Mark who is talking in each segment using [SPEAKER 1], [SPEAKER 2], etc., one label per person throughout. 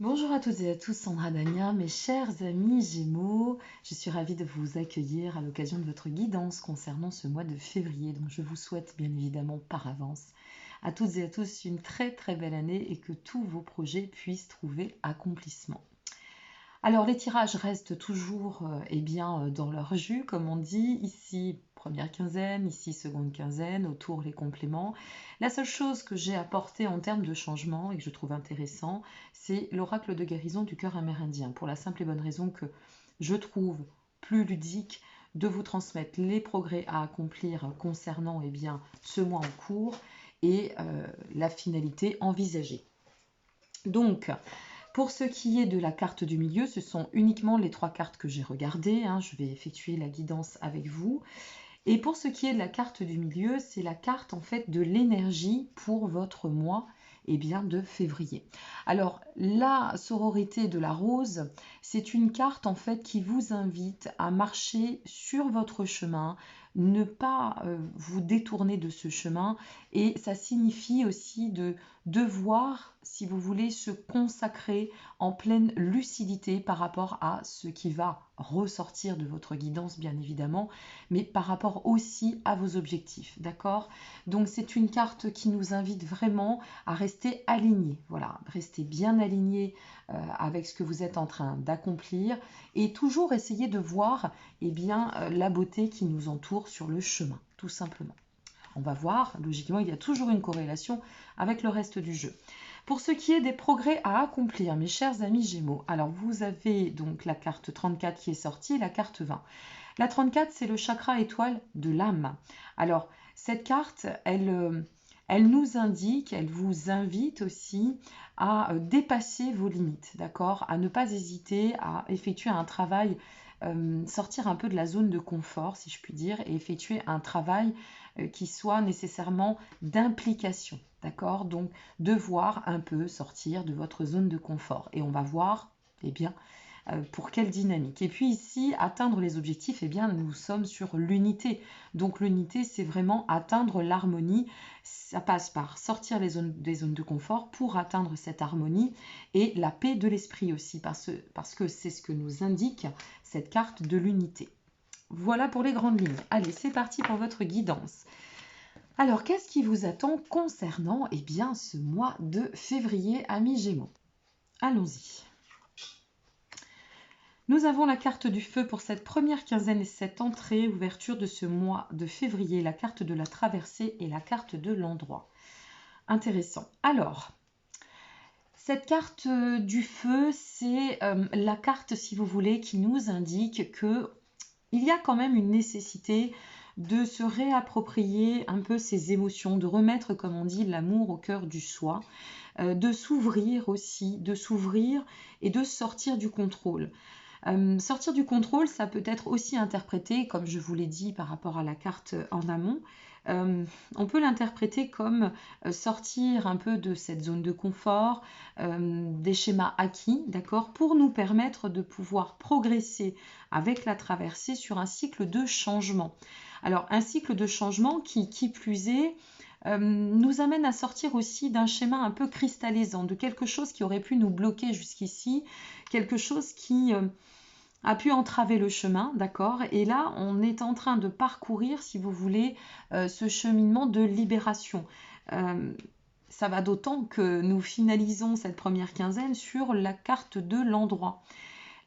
[SPEAKER 1] Bonjour à toutes et à tous, Sandra Dania, mes chers amis Gémeaux. Je suis ravie de vous accueillir à l'occasion de votre guidance concernant ce mois de février. Donc je vous souhaite bien évidemment par avance à toutes et à tous une très belle année et que tous vos projets puissent trouver accomplissement. Alors les tirages restent toujours dans leur jus, comme on dit, ici première quinzaine, ici seconde quinzaine, autour les compléments. La seule chose que j'ai apportée en termes de changement et que je trouve intéressant, c'est l'oracle de guérison du cœur amérindien, pour la simple et bonne raison que je trouve plus ludique de vous transmettre les progrès à accomplir concernant ce mois en cours et la finalité envisagée. Donc, pour ce qui est de la carte du milieu, ce sont uniquement les 3 cartes que j'ai regardées. Je vais effectuer la guidance avec vous. Et pour ce qui est de la carte du milieu, c'est la carte en fait de l'énergie pour votre mois de février. Alors, la sororité de la rose, c'est une carte en fait qui vous invite à marcher sur votre chemin, ne pas vous détourner de ce chemin, et ça signifie aussi de devoir, si vous voulez, se consacrer en pleine lucidité par rapport à ce qui va ressortir de votre guidance, bien évidemment, mais par rapport aussi à vos objectifs, d'accord? Donc c'est une carte qui nous invite vraiment à rester alignés, voilà, rester bien alignés avec ce que vous êtes en train d'accomplir et toujours essayer de voir la beauté qui nous entoure sur le chemin, tout simplement. On va voir, logiquement, il y a toujours une corrélation avec le reste du jeu. Pour ce qui est des progrès à accomplir, mes chers amis Gémeaux, alors vous avez donc la carte 34 qui est sortie, la carte 20. La 34, c'est le chakra étoile de l'âme. Alors, cette carte, elle nous indique, elle vous invite aussi à dépasser vos limites, d'accord? À ne pas hésiter à effectuer un travail, sortir un peu de la zone de confort, si je puis dire, et effectuer un travail qui soit nécessairement d'implication, d'accord? Donc, devoir un peu sortir de votre zone de confort. Et on va voir, pour quelle dynamique. Et puis ici, atteindre les objectifs, nous sommes sur l'unité. Donc l'unité, c'est vraiment atteindre l'harmonie. Ça passe par sortir des zones de confort pour atteindre cette harmonie et la paix de l'esprit aussi, parce que c'est ce que nous indique cette carte de l'unité. Voilà pour les grandes lignes. Allez, c'est parti pour votre guidance. Alors, qu'est-ce qui vous attend concernant ce mois de février, amis Gémeaux? Allons-y. Nous avons la carte du feu pour cette première quinzaine et cette entrée, ouverture de ce mois de février, la carte de la traversée et la carte de l'endroit. Intéressant. Alors, cette carte du feu, c'est la carte, si vous voulez, qui nous indique qu'il y a quand même une nécessité de se réapproprier un peu ses émotions, de remettre, comme on dit, l'amour au cœur du soi, de s'ouvrir aussi, de s'ouvrir et de sortir du contrôle. Sortir du contrôle, ça peut être aussi interprété, comme je vous l'ai dit par rapport à la carte en amont, on peut l'interpréter comme sortir un peu de cette zone de confort, des schémas acquis, d'accord, pour nous permettre de pouvoir progresser avec la traversée sur un cycle de changement. Alors, un cycle de changement qui plus est, nous amène à sortir aussi d'un schéma un peu cristallisant, de quelque chose qui aurait pu nous bloquer jusqu'ici, quelque chose qui a pu entraver le chemin, d'accord? Et là, on est en train de parcourir, si vous voulez, ce cheminement de libération. Ça va d'autant que nous finalisons cette première quinzaine sur la carte de l'endroit.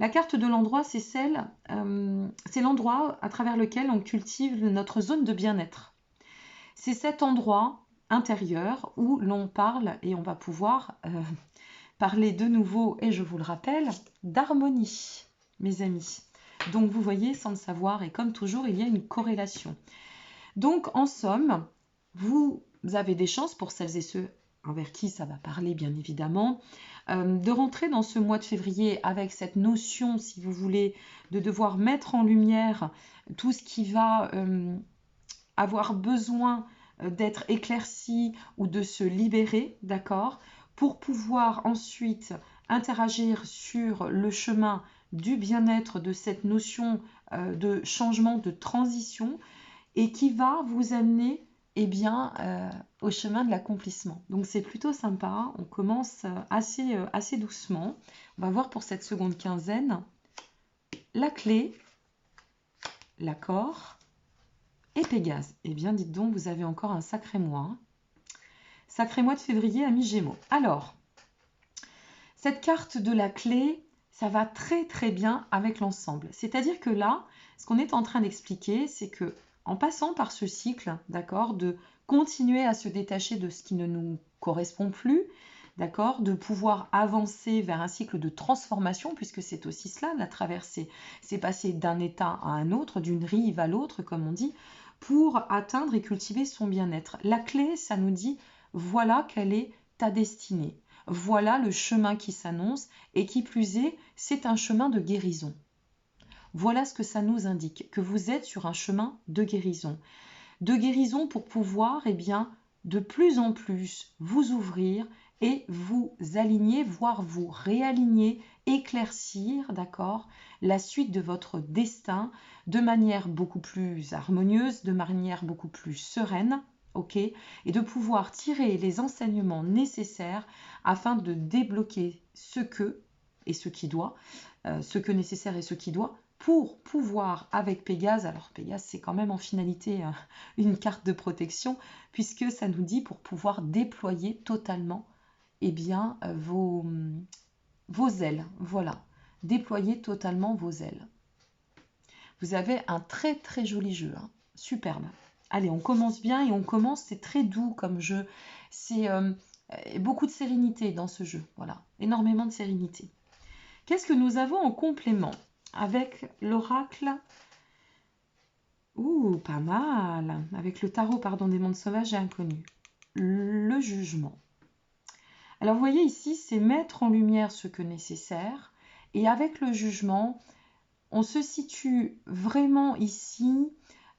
[SPEAKER 1] La carte de l'endroit, c'est l'endroit à travers lequel on cultive notre zone de bien-être. C'est cet endroit intérieur où l'on parle et on va pouvoir parler de nouveau, et je vous le rappelle, d'harmonie, mes amis. Donc vous voyez, sans le savoir, et comme toujours, il y a une corrélation. Donc en somme, vous avez des chances, pour celles et ceux envers qui ça va parler bien évidemment, de rentrer dans ce mois de février avec cette notion, si vous voulez, de devoir mettre en lumière tout ce qui va avoir besoin d'être éclairci ou de se libérer, d'accord, pour pouvoir ensuite interagir sur le chemin du bien-être, de cette notion de changement, de transition, et qui va vous amener eh bien, au chemin de l'accomplissement. Donc c'est plutôt sympa, on commence assez doucement. On va voir pour cette seconde quinzaine la clé, l'accord et Pégase. Eh bien, dites donc, vous avez encore un sacré mois. Hein. Sacré mois de février à mi-Gémeaux. Alors, cette carte de la clé, ça va très très bien avec l'ensemble. C'est-à-dire que là, ce qu'on est en train d'expliquer, c'est que en passant par ce cycle, d'accord, de continuer à se détacher de ce qui ne nous correspond plus, d'accord, de pouvoir avancer vers un cycle de transformation, puisque c'est aussi cela, la traversée, c'est passer d'un état à un autre, d'une rive à l'autre, comme on dit, pour atteindre et cultiver son bien-être. La clé, ça nous dit, voilà quelle est ta destinée. Voilà le chemin qui s'annonce et qui plus est, c'est un chemin de guérison. Voilà ce que ça nous indique, que vous êtes sur un chemin de guérison. De guérison pour pouvoir, eh bien, de plus en plus vous ouvrir et vous aligner, voire vous réaligner, éclaircir, d'accord, la suite de votre destin de manière beaucoup plus harmonieuse, de manière beaucoup plus sereine, ok, et de pouvoir tirer les enseignements nécessaires afin de débloquer ce que et ce qui doit, ce que nécessaire et ce qui doit, pour pouvoir avec Pégase, alors Pégase c'est quand même en finalité une carte de protection, puisque ça nous dit pour pouvoir déployer totalement eh bien, vos ailes, voilà, déployer totalement vos ailes. Vous avez un très très joli jeu, hein. Superbe. Allez, on commence bien et on commence, c'est très doux comme jeu, c'est beaucoup de sérénité dans ce jeu, voilà, énormément de sérénité. Qu'est-ce que nous avons en complément avec l'oracle? Ouh, pas mal. Avec le tarot, pardon, des mondes sauvages et inconnus. Le jugement. Alors, vous voyez ici, c'est mettre en lumière ce que nécessaire. Et avec le jugement, on se situe vraiment ici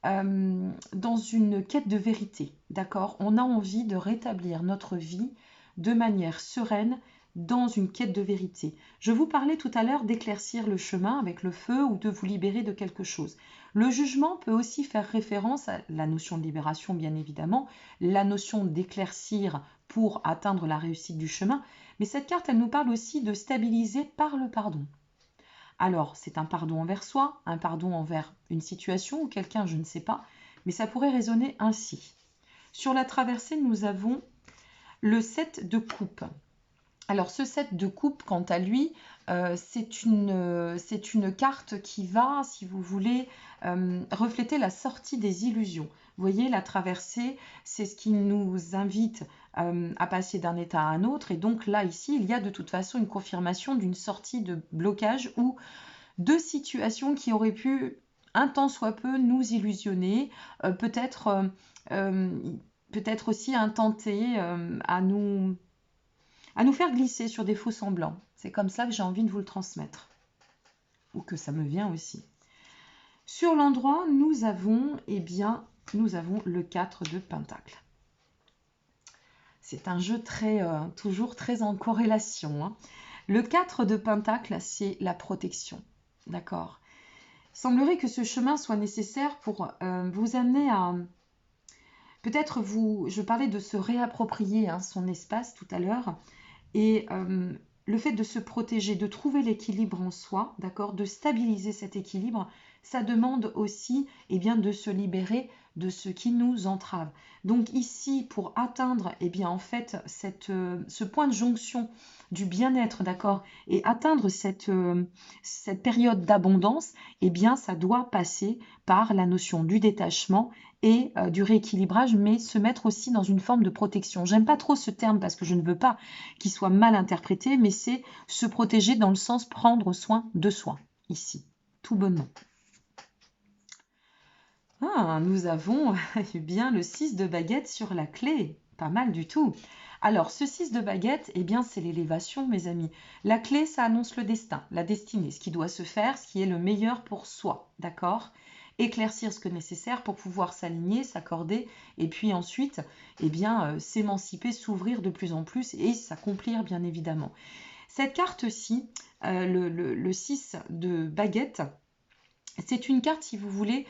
[SPEAKER 1] dans une quête de vérité. D'accord? On a envie de rétablir notre vie de manière sereine dans une quête de vérité. Je vous parlais tout à l'heure d'éclaircir le chemin avec le feu ou de vous libérer de quelque chose. Le jugement peut aussi faire référence à la notion de libération, bien évidemment, la notion d'éclaircir pour atteindre la réussite du chemin, mais cette carte, elle nous parle aussi de stabiliser par le pardon. Alors, c'est un pardon envers soi, un pardon envers une situation ou quelqu'un, je ne sais pas, mais ça pourrait résonner ainsi. Sur la traversée, nous avons le 7 de coupe. Alors ce 7 de coupe, quant à lui, c'est une carte qui va, si vous voulez, refléter la sortie des illusions. Vous voyez, la traversée, c'est ce qui nous invite à passer d'un état à un autre. Et donc là, ici, il y a de toute façon une confirmation d'une sortie de blocage ou de situations qui auraient pu, un temps soit peu, nous illusionner, peut-être aussi intenter à nous faire glisser sur des faux semblants. C'est comme ça que j'ai envie de vous le transmettre. Ou que ça me vient aussi. Sur l'endroit, nous avons le 4 de Pentacle. C'est un jeu toujours très en corrélation. Hein. Le 4 de Pentacle, c'est la protection. D'accord? Il semblerait que ce chemin soit nécessaire pour vous amener à... Peut-être je parlais de se réapproprier son espace tout à l'heure. Et le fait de se protéger, de trouver l'équilibre en soi, d'accord, de stabiliser cet équilibre, ça demande aussi de se libérer de ce qui nous entrave. Donc ici, pour atteindre en fait ce point de jonction du bien-être, d'accord, et atteindre cette période d'abondance, ça doit passer par la notion du détachement et du rééquilibrage, mais se mettre aussi dans une forme de protection. J'aime pas trop ce terme parce que je ne veux pas qu'il soit mal interprété, mais c'est se protéger dans le sens prendre soin de soi, ici, tout bonnement. Ah, nous avons bien le 6 de baguette sur la clé, pas mal du tout. Alors, ce 6 de baguette, c'est l'élévation, mes amis. La clé, ça annonce le destin, la destinée, ce qui doit se faire, ce qui est le meilleur pour soi, d'accord ? Éclaircir ce que nécessaire pour pouvoir s'aligner, s'accorder, et puis ensuite, s'émanciper, s'ouvrir de plus en plus et s'accomplir, bien évidemment. Cette carte-ci, le 6 de baguette, C'est une carte, si vous voulez,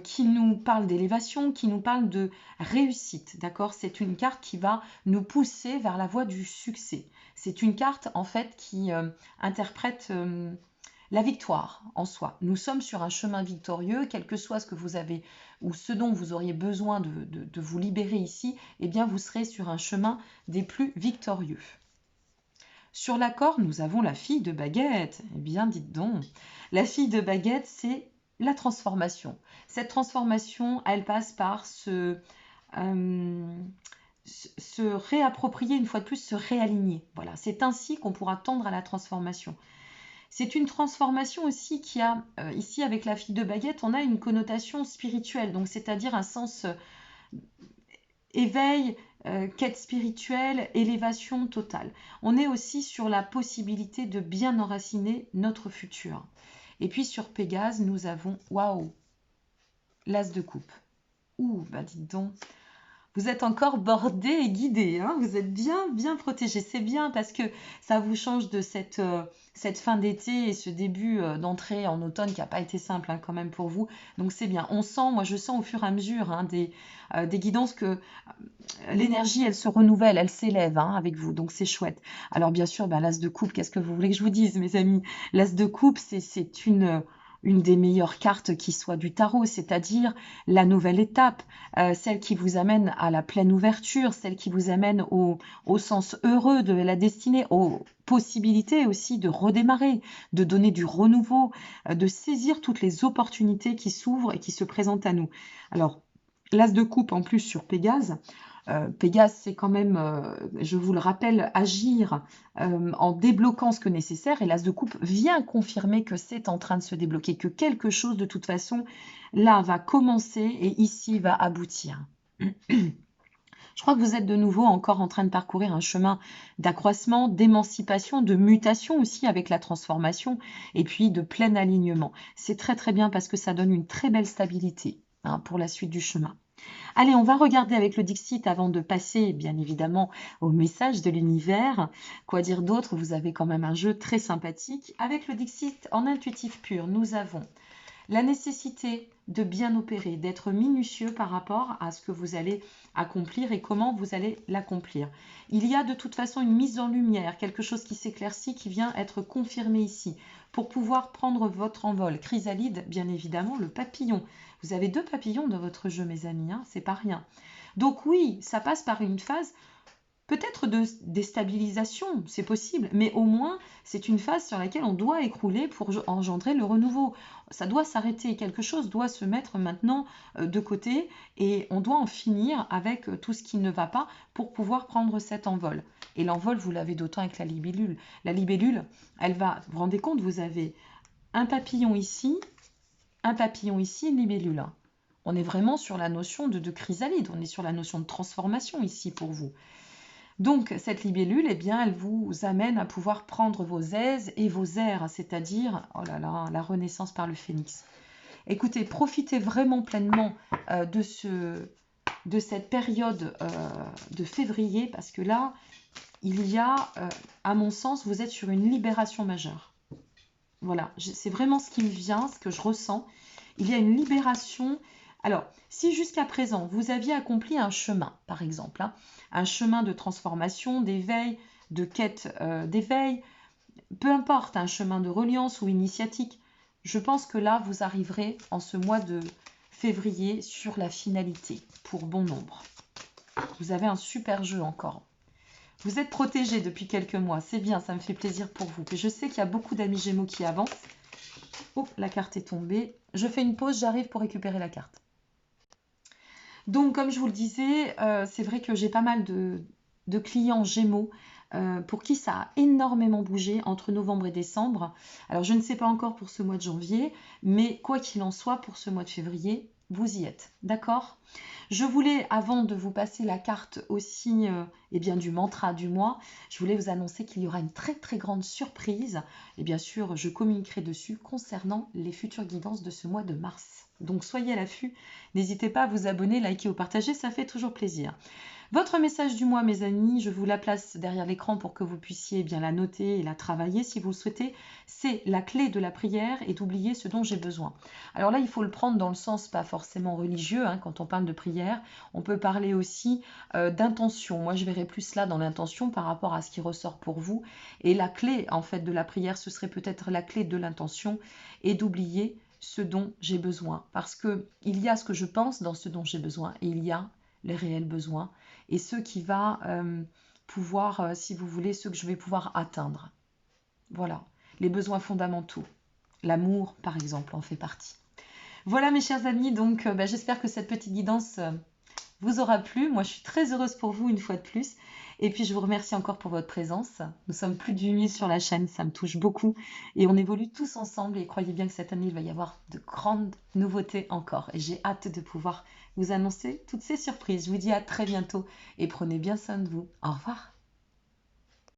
[SPEAKER 1] qui nous parle d'élévation, qui nous parle de réussite, d'accord? C'est une carte qui va nous pousser vers la voie du succès. C'est une carte, en fait, qui interprète la victoire en soi. Nous sommes sur un chemin victorieux, quel que soit ce que vous avez ou ce dont vous auriez besoin de vous libérer ici, eh bien, vous serez sur un chemin des plus victorieux. Sur l'accord, nous avons la fille de baguette. Eh bien, dites donc, la fille de baguette, c'est la transformation. Cette transformation, elle passe par se réapproprier, une fois de plus, se réaligner. Voilà, c'est ainsi qu'on pourra tendre à la transformation. C'est une transformation aussi qui a, ici avec la fille de baguette, on a une connotation spirituelle, donc c'est-à-dire un sens éveil, quête spirituelle, élévation totale. On est aussi sur la possibilité de bien enraciner notre futur. Et puis sur Pégase, nous avons, waouh, l'as de coupe. Ouh, bah dites donc, vous êtes encore bordé et guidé, hein, vous êtes bien protégé. C'est bien parce que ça vous change de cette fin d'été et ce début d'entrée en automne qui n'a pas été simple hein, quand même pour vous. Donc c'est bien. On sent, moi je sens au fur et à mesure hein, des guidances que l'énergie elle se renouvelle, elle s'élève hein, avec vous. Donc c'est chouette. Alors bien sûr, ben, l'as de coupe, qu'est-ce que vous voulez que je vous dise mes amis? L'as de coupe, c'est une des meilleures cartes qui soit du tarot, c'est-à-dire la nouvelle étape, celle qui vous amène à la pleine ouverture, celle qui vous amène au sens heureux de la destinée, aux possibilités aussi de redémarrer, de donner du renouveau, de saisir toutes les opportunités qui s'ouvrent et qui se présentent à nous. Alors, l'as de coupe en plus sur Pégase, Pégase, c'est quand même, je vous le rappelle, agir en débloquant ce que nécessaire. Et l'as de coupe vient confirmer que c'est en train de se débloquer, que quelque chose de toute façon, là, va commencer et ici va aboutir. Je crois que vous êtes de nouveau encore en train de parcourir un chemin d'accroissement, d'émancipation, de mutation aussi avec la transformation et puis de plein alignement. C'est très très bien parce que ça donne une très belle stabilité hein, pour la suite du chemin. Allez, on va regarder avec le Dixit avant de passer, bien évidemment, au message de l'univers. Quoi dire d'autre? Vous avez quand même un jeu très sympathique. Avec le Dixit en intuitif pur, nous avons la nécessité de bien opérer, d'être minutieux par rapport à ce que vous allez accomplir et comment vous allez l'accomplir. Il y a de toute façon une mise en lumière, quelque chose qui s'éclaircit, qui vient être confirmé ici, pour pouvoir prendre votre envol. Chrysalide, bien évidemment, le papillon. Vous avez 2 papillons dans votre jeu, mes amis, hein, c'est pas rien. Donc oui, ça passe par une phase peut-être de déstabilisation, c'est possible, mais au moins c'est une phase sur laquelle on doit écrouler pour engendrer le renouveau. Ça doit s'arrêter, quelque chose doit se mettre maintenant de côté et on doit en finir avec tout ce qui ne va pas pour pouvoir prendre cet envol. Et l'envol, vous l'avez d'autant avec la libellule. La libellule, elle va, vous vous rendez compte, vous avez un papillon ici, une libellule. On est vraiment sur la notion de chrysalide, on est sur la notion de transformation ici pour vous. Donc, cette libellule, eh bien, elle vous amène à pouvoir prendre vos aises et vos airs, c'est-à-dire, oh là là, la renaissance par le phénix. Écoutez, profitez vraiment pleinement de cette période de février, parce que là, il y a, à mon sens, vous êtes sur une libération majeure. Voilà, c'est vraiment ce qui me vient, ce que je ressens. Il y a une libération. Alors, si jusqu'à présent, vous aviez accompli un chemin, par exemple, hein, un chemin de transformation, d'éveil, de quête d'éveil, peu importe, un chemin de reliance ou initiatique, je pense que là, vous arriverez en ce mois de février sur la finalité, pour bon nombre. Vous avez un super jeu encore. Vous êtes protégés depuis quelques mois, c'est bien, ça me fait plaisir pour vous. Et je sais qu'il y a beaucoup d'amis Gémeaux qui avancent. Oh, la carte est tombée. Je fais une pause, j'arrive pour récupérer la carte. Donc, comme je vous le disais, c'est vrai que j'ai pas mal de clients Gémeaux pour qui ça a énormément bougé entre novembre et décembre. Alors, je ne sais pas encore pour ce mois de janvier, mais quoi qu'il en soit, pour ce mois de février, vous y êtes, d'accord? Je voulais, avant de vous passer la carte aussi eh bien, du mantra du mois, je voulais vous annoncer qu'il y aura une très très grande surprise. Et bien sûr, je communiquerai dessus concernant les futures guidances de ce mois de mars. Donc soyez à l'affût, n'hésitez pas à vous abonner, liker ou partager, ça fait toujours plaisir. Votre message du mois, mes amis, je vous la place derrière l'écran pour que vous puissiez bien la noter et la travailler si vous le souhaitez. C'est la clé de la prière et d'oublier ce dont j'ai besoin. Alors là, il faut le prendre dans le sens pas forcément religieux, hein, quand on parle de prière. On peut parler aussi d'intention. Moi, je verrais plus là dans l'intention par rapport à ce qui ressort pour vous. Et la clé, en fait, de la prière, ce serait peut-être la clé de l'intention et d'oublier ce dont j'ai besoin. Parce que il y a ce que je pense dans ce dont j'ai besoin et il y a les réels besoins et ce qui va pouvoir, si vous voulez, ce que je vais pouvoir atteindre. Voilà, les besoins fondamentaux. L'amour, par exemple, en fait partie. Voilà, mes chers amis, donc j'espère que cette petite guidance vous aura plu. Moi, je suis très heureuse pour vous une fois de plus. Et puis, je vous remercie encore pour votre présence. Nous sommes plus de 8000 sur la chaîne, ça me touche beaucoup. Et on évolue tous ensemble. Et croyez bien que cette année, il va y avoir de grandes nouveautés encore. Et j'ai hâte de pouvoir vous annoncer toutes ces surprises. Je vous dis à très bientôt et prenez bien soin de vous. Au revoir.